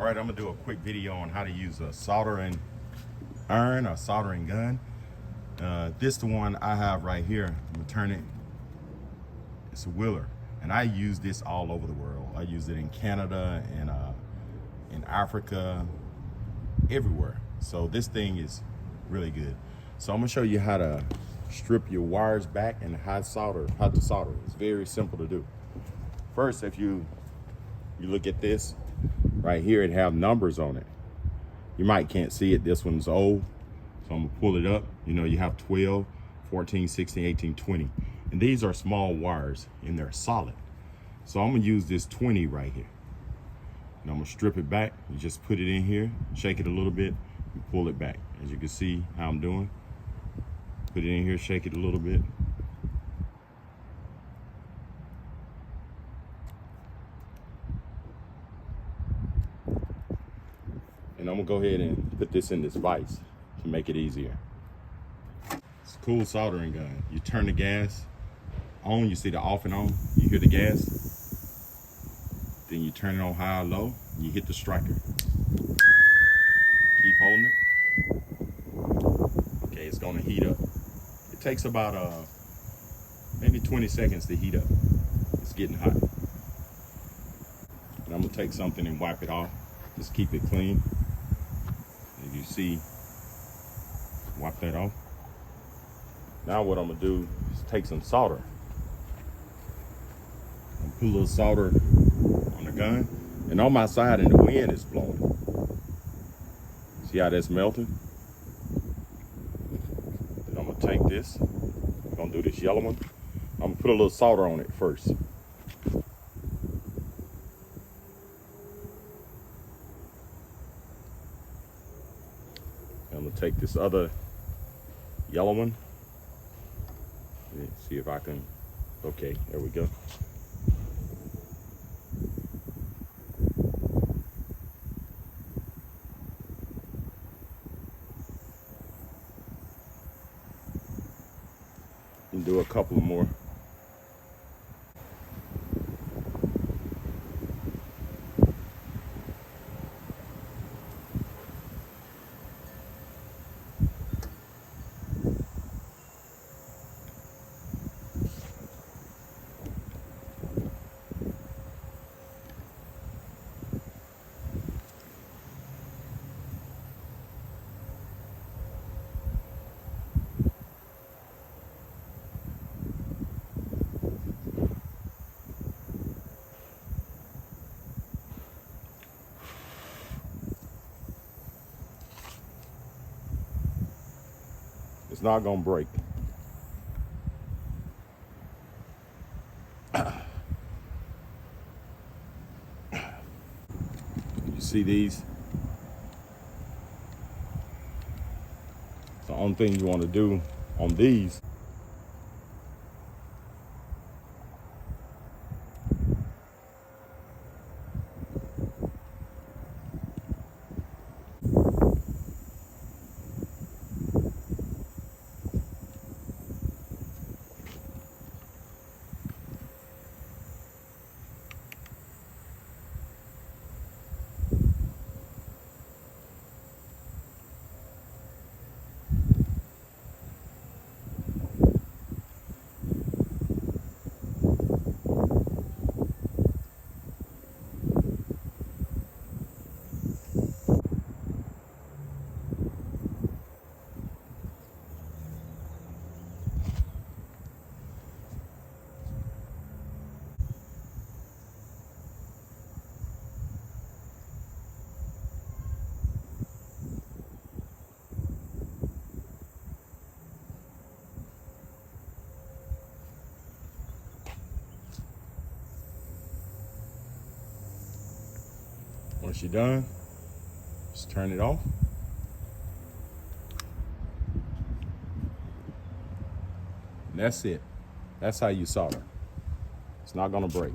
All right, I'm gonna do a quick video on how to use a soldering iron or soldering gun. This the one I have right here. I'm gonna turn it. It's a Wheeler, and I use this all over the world. I use it in Canada and in Africa, everywhere. So this thing is really good. So I'm gonna show you how to strip your wires back and how to solder. It's very simple to do. First, if you look at this right here, it have numbers on it. You might can't see it. This one's old, so I'm gonna pull it up. You know, you have 12, 14, 16, 18, 20. And these are small wires and they're solid. So I'm gonna use this 20 right here. And I'm gonna strip it back. You just put it in here, shake it a little bit, and pull it back. As you can see how I'm doing. Put it in here, shake it a little bit. And I'm gonna go ahead and put this in this vise to make it easier. It's a cool soldering gun. You turn the gas on, you see the off and on, you hear the gas. Then you turn it on high or low, and you hit the striker. Keep holding it. Okay, it's gonna heat up. It takes about maybe 20 seconds to heat up. It's getting hot. And I'm gonna take something and wipe it off. Just keep it clean. As you see, wipe that off. Now what I'm gonna do is take some solder. I'm gonna put a little solder on the gun. And on my side, and the wind is blowing. See how that's melting? Then I'm gonna take this. I'm gonna do this yellow one. I'm gonna put a little solder on it first. I'm gonna take this other yellow one. Let's see if I can, okay, there we go. And do a couple more. It's not gonna break. You see these? The only thing you want to do on these once you're done, just turn it off. And that's it. That's how you solder. It's not gonna break.